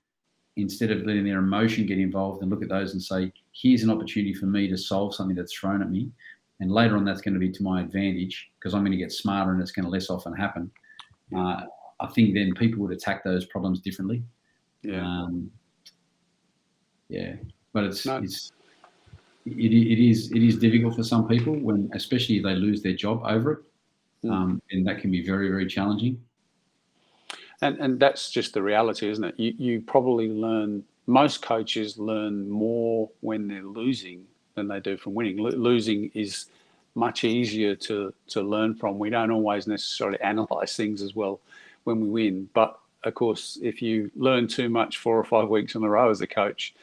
instead of letting their emotion get involved and look at those and say, here's an opportunity for me to solve something that's thrown at me, and later on that's going to be to my advantage because I'm going to get smarter and it's going to less often happen. I think then people would attack those problems differently. But it is difficult for some people when, especially if they lose their job over it, and that can be very, very challenging. And that's just the reality, isn't it? You probably most coaches learn more when they're losing than they do from winning. Losing is much easier to learn from. We don't always necessarily analyse things as well when we win. But, of course, if you learn too much 4 or 5 weeks in a row as a coach,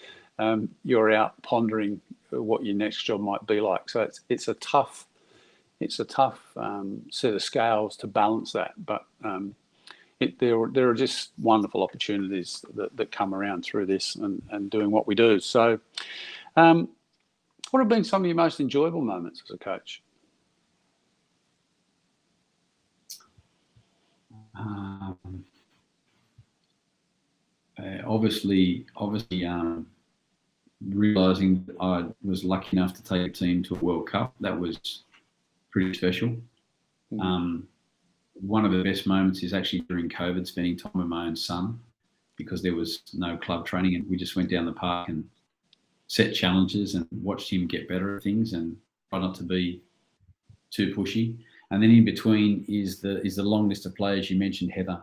you're out pondering what your next job might be like. So it's a tough set of scales to balance that. But there are just wonderful opportunities that come around through this and doing what we do. So what have been some of your most enjoyable moments as a coach? Um, obviously, realizing that I was lucky enough to take a team to a World Cup, that was pretty special. One of the best moments is actually during COVID, spending time with my own son, because there was no club training, and we just went down the park and set challenges and watched him get better at things and try not to be too pushy. And then in between is the long list of players. You mentioned Heather.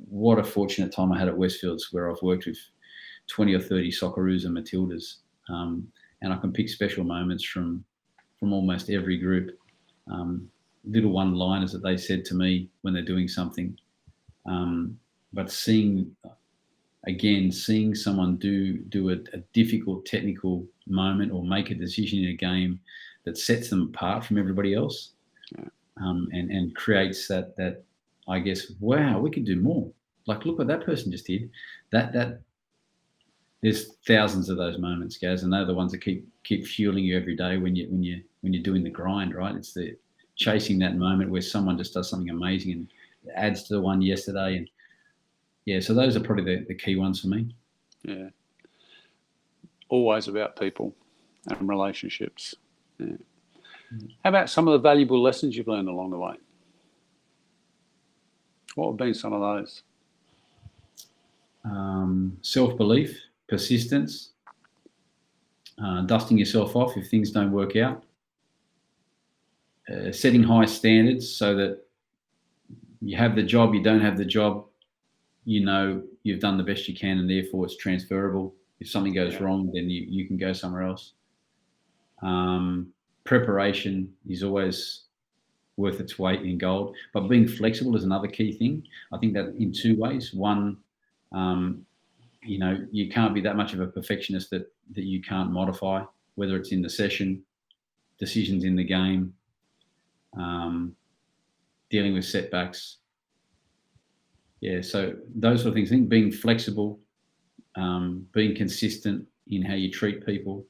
What a fortunate time I had at Westfields, where I've worked with 20 or 30 Socceroos and Matildas, and I can pick special moments from almost every group. Little one-liners that they said to me when they're doing something. But seeing someone do a difficult technical moment or make a decision in a game that sets them apart from everybody else, and creates that I guess, wow, we could do more. Like, look what that person just did. That there's thousands of those moments, Gaz, and they're the ones that keep fueling you every day when you're doing the grind, right? It's the chasing that moment where someone just does something amazing and adds to the one yesterday. And yeah, so those are probably the key ones for me. Yeah. Always about people and relationships. Yeah. How about some of the valuable lessons you've learned along the way? What have been some of those? Self-belief, persistence, dusting yourself off if things don't work out, setting high standards so that you have the job, you don't have the job, you know you've done the best you can, and therefore it's transferable. If something goes wrong, then you can go somewhere else. Preparation is always worth its weight in gold, but being flexible is another key thing. I think that in two ways. One, you can't be that much of a perfectionist that you can't modify, whether it's in the session, decisions in the game, dealing with setbacks. Yeah, so those sort of things. I think being flexible, being consistent in how you treat people.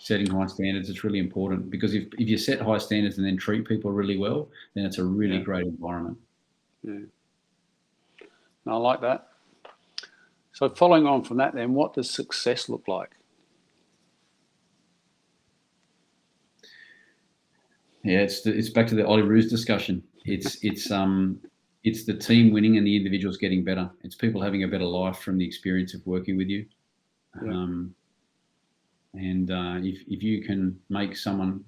Setting high standards, it's really important, because if you set high standards and then treat people really well, then it's a really great environment. Yeah. I like that. So following on from that then, what does success look like? Yeah, it's back to the Ollie Roos discussion. It's the team winning and the individuals getting better. It's people having a better life from the experience of working with you. If you can make someone,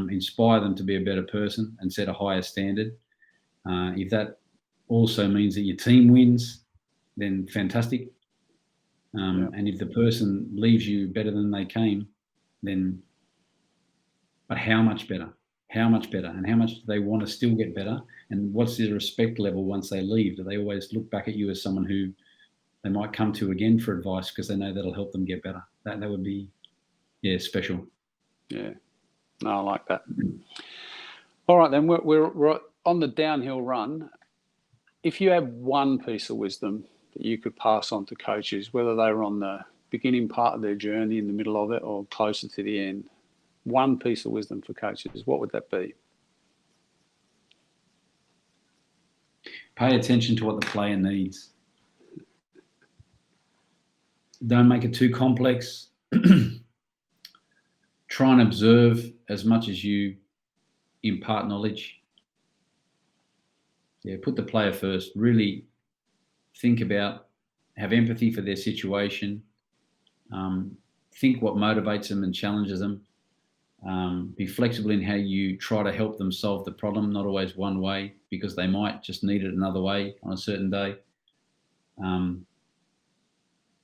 inspire them to be a better person and set a higher standard, if that also means that your team wins, then fantastic. And if the person leaves you better than they came, then, but how much better? How much better? And how much do they want to still get better? And what's their respect level once they leave? Do they always look back at you as someone who they might come to again for advice because they know that'll help them get better? That would be, special. Yeah, no, I like that. All right, then we're on the downhill run. If you have one piece of wisdom that you could pass on to coaches, whether they were on the beginning part of their journey, in the middle of it, or closer to the end, one piece of wisdom for coaches, what would that be? Pay attention to what the player needs. Don't make it too complex. Try and observe as much as you impart knowledge. Yeah, put the player first. Really think about, have empathy for their situation. Think what motivates them and challenges them. Be flexible in how you try to help them solve the problem, not always one way, because they might just need it another way on a certain day.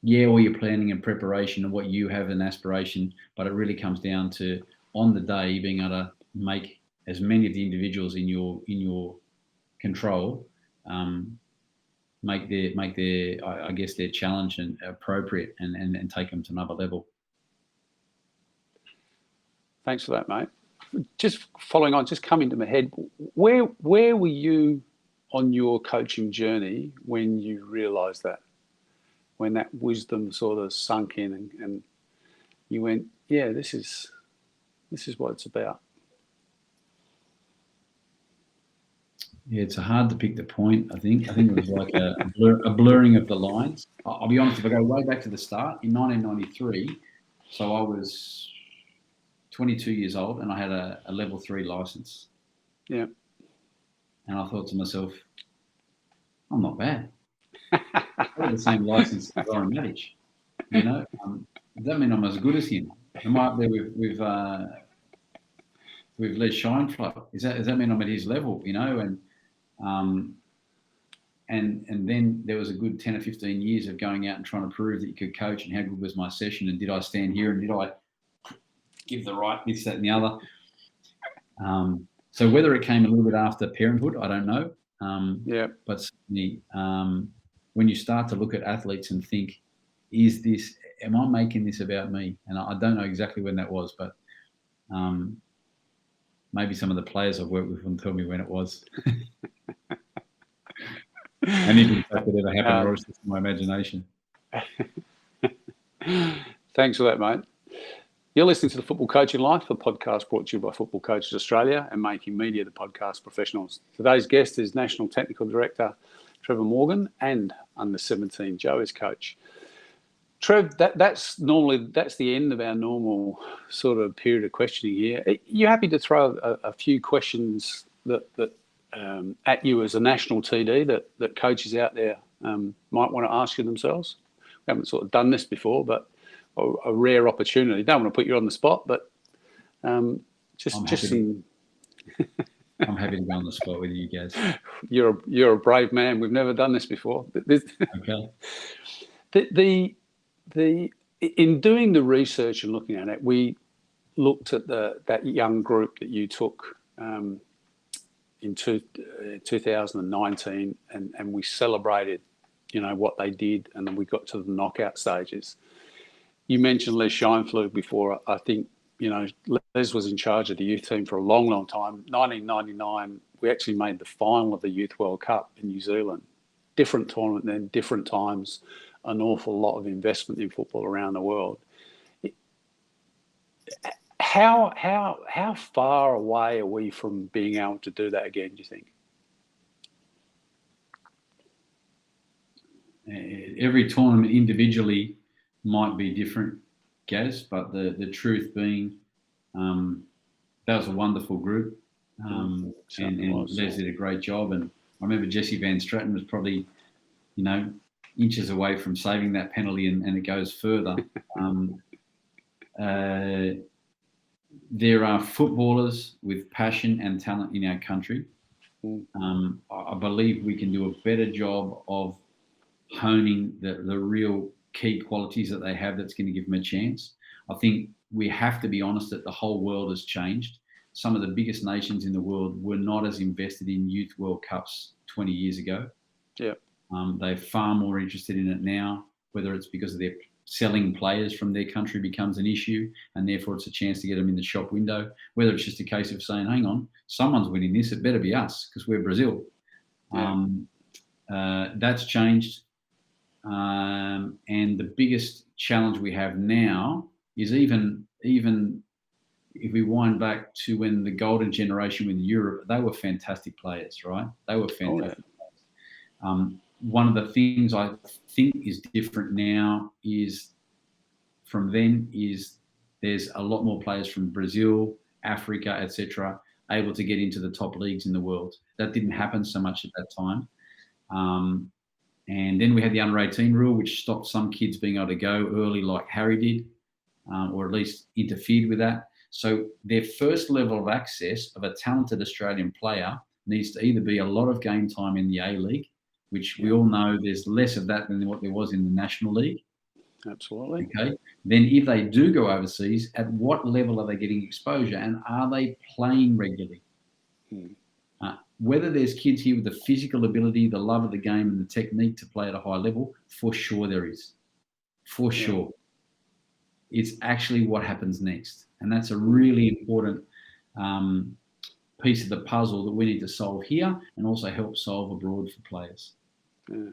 All your planning and preparation and what you have an aspiration, but it really comes down to, on the day, being able to make as many of the individuals in your control make their I guess their challenge and appropriate and take them to another level. Thanks for that, mate. Just following on, just coming to my head, where were you on your coaching journey when you realised that? When that wisdom sort of sunk in and you went, this is This is what it's about. Yeah, it's hard to pick the point. I think it was like a blurring of the lines. I'll be honest. If I go way back to the start in 1993, so I was 22 years old and I had a level 3 license. Yeah. And I thought to myself, I'm not bad. I have the same license as Lauren Maddich. You know, does that mean I'm as good as him? Am I up there with Les Scheinfeld? Does that mean I'm at his level? You know, and then there was a good 10 or 15 years of going out and trying to prove that you could coach and how good was my session and did I stand here and did I give the right this, that, and the other. So whether it came a little bit after parenthood, I don't know. But certainly, when you start to look at athletes and think, am I making this about me? And I don't know exactly when that was, but maybe some of the players I've worked with will tell me when it was. And if that could ever happen, or it's just my imagination. Thanks for that, mate. You're listening to the Football Coaching Life, a podcast brought to you by Football Coaches Australia and Making Media the Podcast Professionals. Today's guest is National Technical Director Trevor Morgan and Under-17 Joey's coach. Trev, that's the end of our normal sort of period of questioning here. Are you happy to throw a few questions that at you as a national TD that coaches out there might want to ask you themselves? We haven't sort of done this before, but a rare opportunity. Don't want to put you on the spot, but just some. I'm happy to go on the spot with you guys. You're a brave man. We've never done this before. Okay. In doing the research and looking at it, we looked at that young group that you took in 2019, and we celebrated, what they did, and then we got to the knockout stages. You mentioned Les Scheinfeld before. I think, Les was in charge of the youth team for a long, long time. 1999, we actually made the final of the Youth World Cup in New Zealand. Different tournament then, different times, an awful lot of investment in football around the world. How far away are we from being able to do that again, do you think? Every tournament individually might be different, Gaz, but the truth being that was a wonderful group, and Les did a great job. And I remember Jesse Van Straten was probably, inches away from saving that penalty, and it goes further. There are footballers with passion and talent in our country. I believe we can do a better job of honing the real key qualities that they have that's going to give them a chance. I think we have to be honest that the whole world has changed. Some of the biggest nations in the world were not as invested in Youth World Cups 20 years ago. Yeah. They're far more interested in it now, whether it's because of their selling players from their country becomes an issue and therefore it's a chance to get them in the shop window, whether it's just a case of saying, hang on, someone's winning this, it better be us because we're Brazil. Yeah. That's changed. And the biggest challenge we have now is even if we wind back to when the golden generation with Europe, they were fantastic players, right? They were fantastic players. One of the things I think is different now is from then is there's a lot more players from Brazil, Africa, etc., able to get into the top leagues in the world. That didn't happen so much at that time. And then we had the under-18 rule, which stopped some kids being able to go early like Harry did, or at least interfered with that. So their first level of access of a talented Australian player needs to either be a lot of game time in the A-League, which we all know there's less of that than what there was in the National League. Absolutely. Okay. Then if they do go overseas, at what level are they getting exposure and are they playing regularly? Whether there's kids here with the physical ability, the love of the game and the technique to play at a high level, for sure there is. For sure. It's actually what happens next. And that's a really important piece of the puzzle that we need to solve here and also help solve abroad for players. Yeah.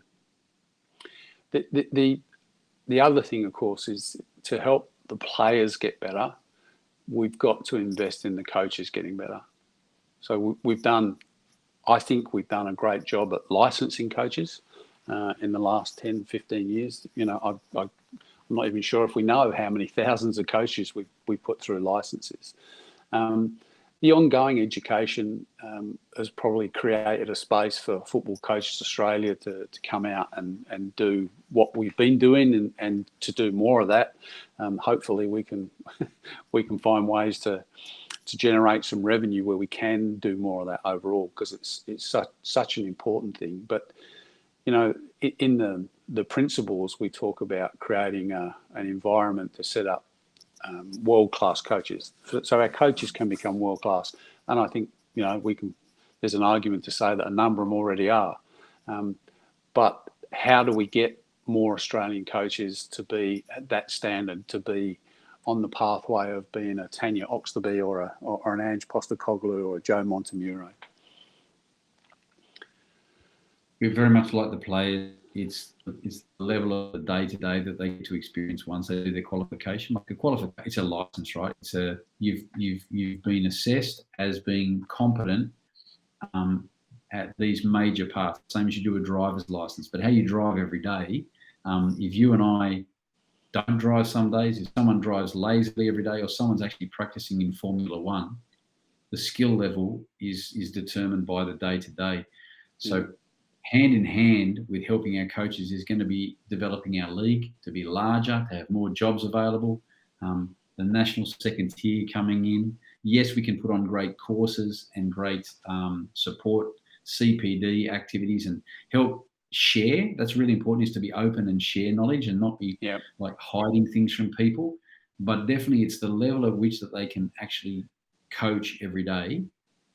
The other thing, of course, is to help the players get better. we've got to invest in the coaches getting better. So I think we've done a great job at licensing coaches in the last 10, 15 years. I'm not even sure if we know how many thousands of coaches we put through licenses. The ongoing education has probably created a space for Football Coaches Australia to come out and do what we've been doing and to do more of that. Hopefully we can find ways to generate some revenue where we can do more of that overall, because it's such an important thing. But in the principles, we talk about creating an environment to set up world-class coaches, so our coaches can become world-class. And I think there's an argument to say that a number of them already are. But how do we get more Australian coaches to be at that standard, to be on the pathway of being a Tanya Oxley or an Ange Postecoglou or a Joe Montemuro? We very much like the players. It's the level of the day-to-day that they get to experience once they do their qualification. Like it's a license, right? It's you've been assessed as being competent at these major parts, same as you do a driver's license. But how you drive every day, if you and I don't drive some days, if someone drives lazily every day, or someone's actually practicing in Formula One, the skill level is determined by the day-to-day. So hand in hand with helping our coaches is going to be developing our league to be larger, to have more jobs available, the national second tier coming in. Yes, we can put on great courses and great support CPD activities and help share. That's really important, is to be open and share knowledge and not be like hiding things from people. But definitely it's the level at which that they can actually coach every day.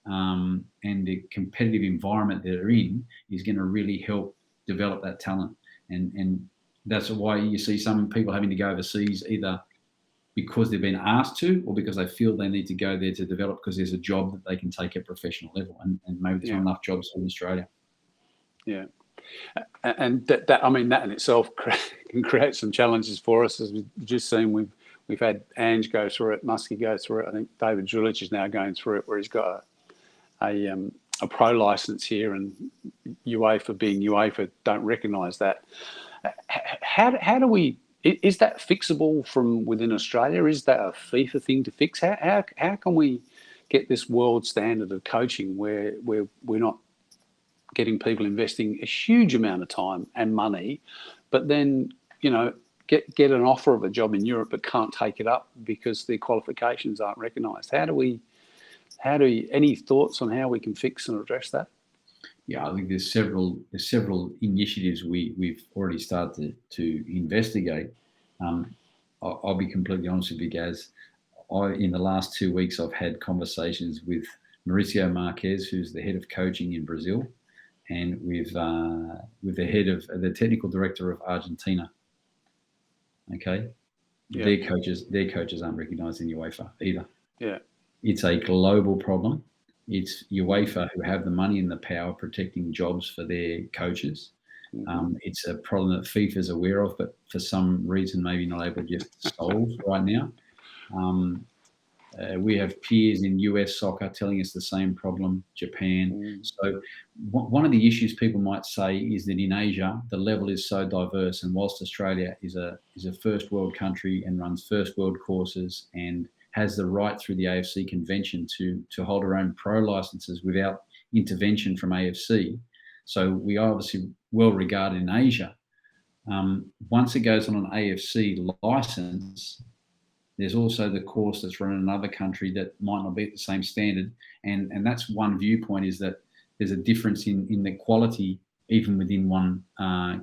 And the competitive environment that they're in is going to really help develop that talent. And that's why you see some people having to go overseas, either because they've been asked to or because they feel they need to go there to develop, because there's a job that they can take at professional level, and maybe there's not enough jobs in Australia. Yeah. And that in itself can create some challenges for us, as we've just seen. We've had Ange go through it, Muskie go through it. I think David Drulich is now going through it, where he's got a pro license here, and UEFA, being UEFA, don't recognise that. How do we? Is that fixable from within Australia? Is that a FIFA thing to fix? How can we get this world standard of coaching where we're not getting people investing a huge amount of time and money, but then get an offer of a job in Europe but can't take it up because their qualifications aren't recognised? Any thoughts on how we can fix and address that? Yeah, I think there's several initiatives we've already started to investigate. I'll be completely honest with you, Gaz. In the last 2 weeks, I've had conversations with Mauricio Marquez, who's the head of coaching in Brazil, and with the technical director of Argentina. Okay, their coaches aren't recognised in UEFA either. Yeah. It's a global problem. It's UEFA who have the money and the power protecting jobs for their coaches. It's a problem that FIFA is aware of, but for some reason maybe not able to just solve right now. We have peers in US soccer telling us the same problem, Japan. So one of the issues people might say is that in Asia, the level is so diverse, and whilst Australia is a first world country and runs first world courses and has the right through the AFC convention to hold our own pro licenses without intervention from AFC. So we are obviously well regarded in Asia. Once it goes on an AFC license, there's also the course that's run in another country that might not be at the same standard. And that's one viewpoint, is that there's a difference in the quality even within one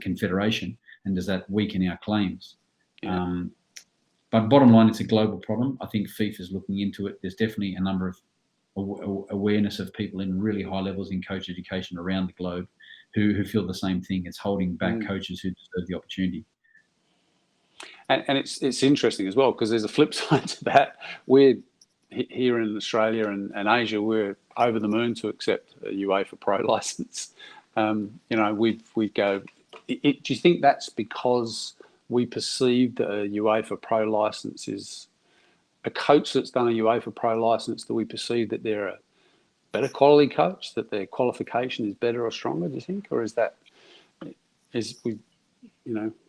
confederation. And does that weaken our claims? Yeah. But bottom line, it's a global problem. I think FIFA is looking into it. There's definitely a number of awareness of people in really high levels in coach education around the globe who feel the same thing. It's holding back coaches who deserve the opportunity. And it's interesting as well, because there's a flip side to that. We're here in Australia and Asia, we're over the moon to accept a UEFA Pro license. We go. Do you think that's because we perceive that a UEFA Pro license is a coach that's done a UEFA Pro license, do we perceive that they're a better quality coach, that their qualification is better or stronger, do you think? Or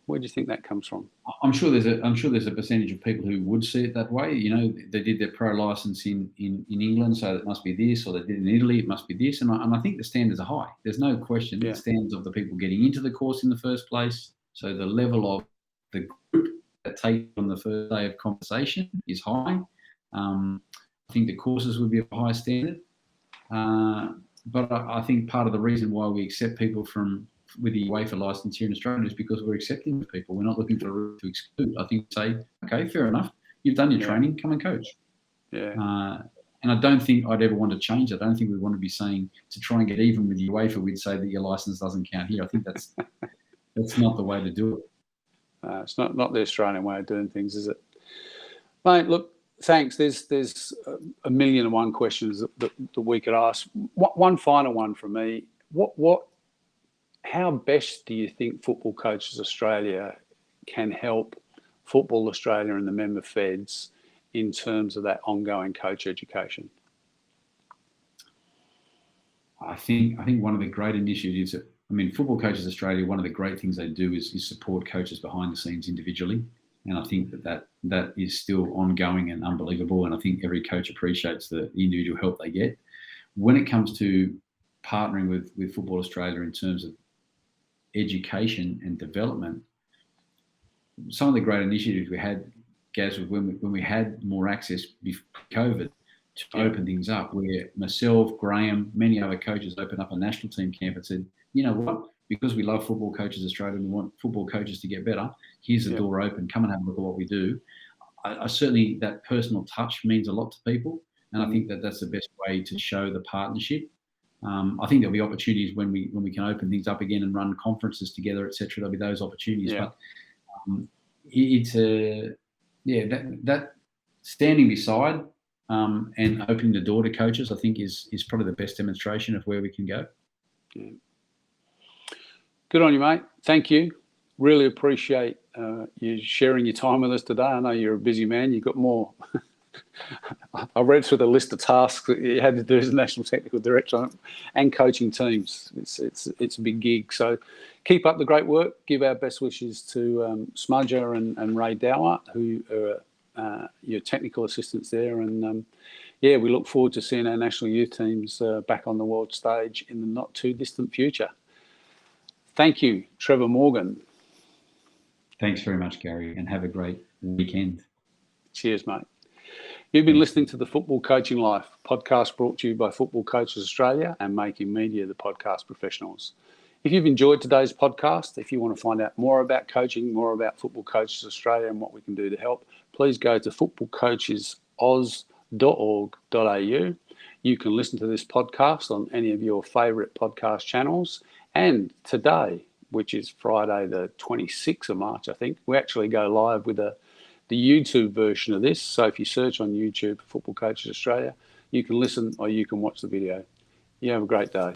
where do you think that comes from? I'm sure there's a percentage of people who would see it that way. They did their pro license in England, so it must be this, or they did it in Italy, it must be this. And I think the standards are high. There's no question. Yeah. The standards of the people getting into the course in the first place. So the level of the group that take on the first day of conversation is high. I think the courses would be of a high standard. But I think part of the reason why we accept people with the UEFA license here in Australia is because we're accepting of people. We're not looking for a route to exclude. I think say, okay, fair enough. You've done your training, come and coach. Yeah. And I don't think I'd ever want to change it. I don't think we want to be saying to try and get even with UEFA, we'd say that your license doesn't count here. I think that's not the way to do it. It's not the Australian way of doing things, is it? Mate, look, thanks. There's a million and one questions that we could ask. One final one from me. How best do you think Football Coaches Australia can help Football Australia and the member feds in terms of that ongoing coach education? I think one of the great initiatives, Football Coaches Australia, one of the great things they do is support coaches behind the scenes individually. And I think that is still ongoing and unbelievable. And I think every coach appreciates the individual help they get. When it comes to partnering with Football Australia in terms of education and development, some of the great initiatives we had, Gaz, was when we had more access before COVID to open things up, where myself, Graham, many other coaches opened up a national team camp and said, you know what, because we love Football Coaches Australia and we want football coaches to get better, here's the door open, come and have a look at what we do. I certainly, that personal touch means a lot to people, and I think that's the best way to show the partnership. I think there'll be opportunities when we can open things up again and run conferences together, etc. There'll be those opportunities, but that standing beside and opening the door to coaches, I think is probably the best demonstration of where we can go. Yeah. Good on you, mate. Thank you. Really appreciate you sharing your time with us today. I know you're a busy man. You've got more. I read through the list of tasks that you had to do as a national technical director and coaching teams. It's a big gig. So keep up the great work. Give our best wishes to Smudger and Ray Dower, who are your technical assistants there. And we look forward to seeing our national youth teams back on the world stage in the not too distant future. Thank you, Trevor Morgan. Thanks very much, Gary, and have a great weekend. Cheers, mate. You've been listening to the Football Coaching Life podcast, brought to you by Football Coaches Australia and Making Media, the podcast professionals. If you've enjoyed today's podcast, if you want to find out more about coaching, more about Football Coaches Australia and what we can do to help, please go to footballcoachesoz.org.au. You can listen to this podcast on any of your favourite podcast channels. And today, which is Friday the 26th of March, I think, we actually go live with the YouTube version of this. So if you search on YouTube for Football Coaches Australia, you can listen or you can watch the video. You have a great day.